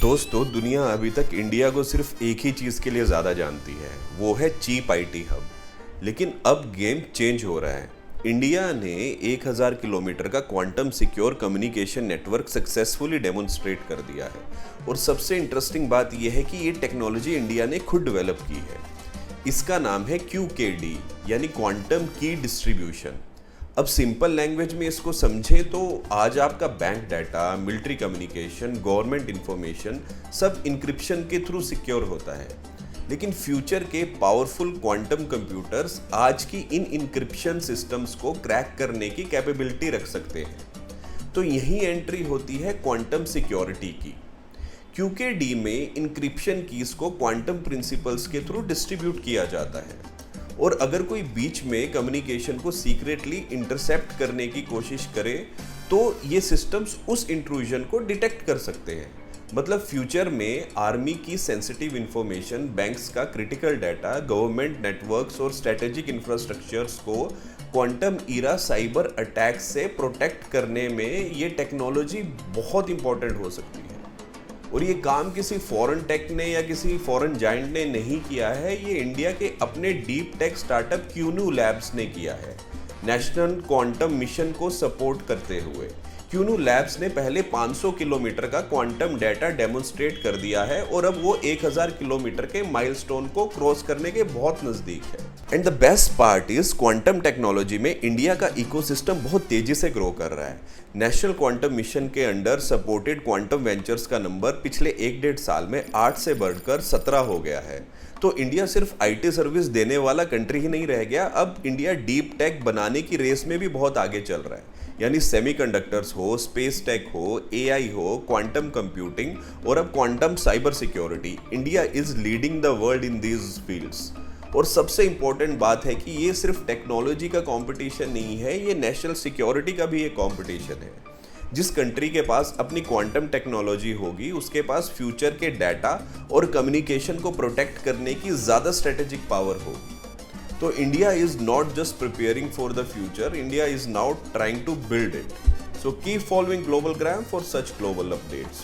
दोस्तों, दुनिया अभी तक इंडिया को सिर्फ एक ही चीज़ के लिए ज़्यादा जानती है, वो है चीप आईटी हब। लेकिन अब गेम चेंज हो रहा है। इंडिया ने 1000 किलोमीटर का quantum secure communication network successfully demonstrate कर दिया है। और सबसे इंटरेस्टिंग बात यह है कि ये टेक्नोलॉजी इंडिया ने खुद डेवलप की है। इसका नाम है QKD यानी क्वांटम की डिस्ट्रीब्यूशन। अब सिंपल लैंग्वेज में इसको समझें तो आज आपका bank data, military communication, government information सब इंक्रिप्शन के थ्रू सिक्योर होता है। लेकिन फ्यूचर के पावरफुल क्वांटम कंप्यूटर्स आज की इन इंक्रिप्शन सिस्टम्स को क्रैक करने की कैपेबिलिटी रख सकते हैं। तो यही एंट्री होती है क्वांटम सिक्योरिटी की। QKD में इंक्रिप्शन कीज को क्वांटम प्रिंसिपल्स के थ्रू डिस्ट्रीब्यूट किया जाता है। और अगर कोई बीच में कम्युनिकेशन को सीक्रेटली इंटरसेप्ट करने की कोशिश करे तो ये सिस्टम्स उस इंट्रूजन को डिटेक्ट कर सकते हैं। मतलब फ्यूचर में आर्मी की सेंसिटिव इंफॉर्मेशन, बैंक्स का क्रिटिकल डाटा, गवर्नमेंट नेटवर्क्स और स्ट्रेटेजिक इंफ्रास्ट्रक्चर्स को क्वांटम ईरा साइबर अटैक्स से प्रोटेक्ट करने में ये टेक्नोलॉजी बहुत इंपॉर्टेंट हो सकती है। और ये काम किसी फॉरेन टेक ने या किसी फॉरेन जायंट ने नहीं किया है, ये इंडिया के अपने डीप टेक स्टार्टअप क्यूनू लैब्स ने किया है, नेशनल क्वांटम मिशन को सपोर्ट करते हुए। क्यूनू लैब्स ने पहले 500 किलोमीटर का क्वांटम डाटा डेमोन्स्ट्रेट कर दिया है और अब वो 1000 किलोमीटर के माइलस्टोन को क्रॉस करने के बहुत नजदीक है। And the best part is quantum technology में इंडिया का इकोसिस्टम बहुत तेजी से ग्रो कर रहा है। नेशनल क्वांटम मिशन के अंडर सपोर्टेड क्वांटम वेंचर्स का नंबर पिछले 1-1.5 साल में 8 से बढ़कर 17 हो गया है। तो इंडिया सिर्फ आईटी सर्विस देने वाला कंट्री ही नहीं रह गया, अब इंडिया डीप टेक बनाने की रेस में भी बहुत आगे चल रहा है। यानी सेमीकंडक्टर्स हो, स्पेस टेक हो, AI हो, क्वांटम कंप्यूटिंग और अब quantum cyber security, India is leading the world in these fields. और सबसे इंपॉर्टेंट बात है कि ये सिर्फ टेक्नोलॉजी का कंपटीशन नहीं है, ये नेशनल सिक्योरिटी का भी एक कंपटीशन है। जिस कंट्री के पास अपनी क्वांटम टेक्नोलॉजी होगी उसके पास फ्यूचर के डाटा और कम्युनिकेशन को प्रोटेक्ट करने की ज़्यादा स्ट्रेटेजिक पावर होगी। तो India is not just preparing for the future, India is now trying to build it. So keep following global gram for such global updates.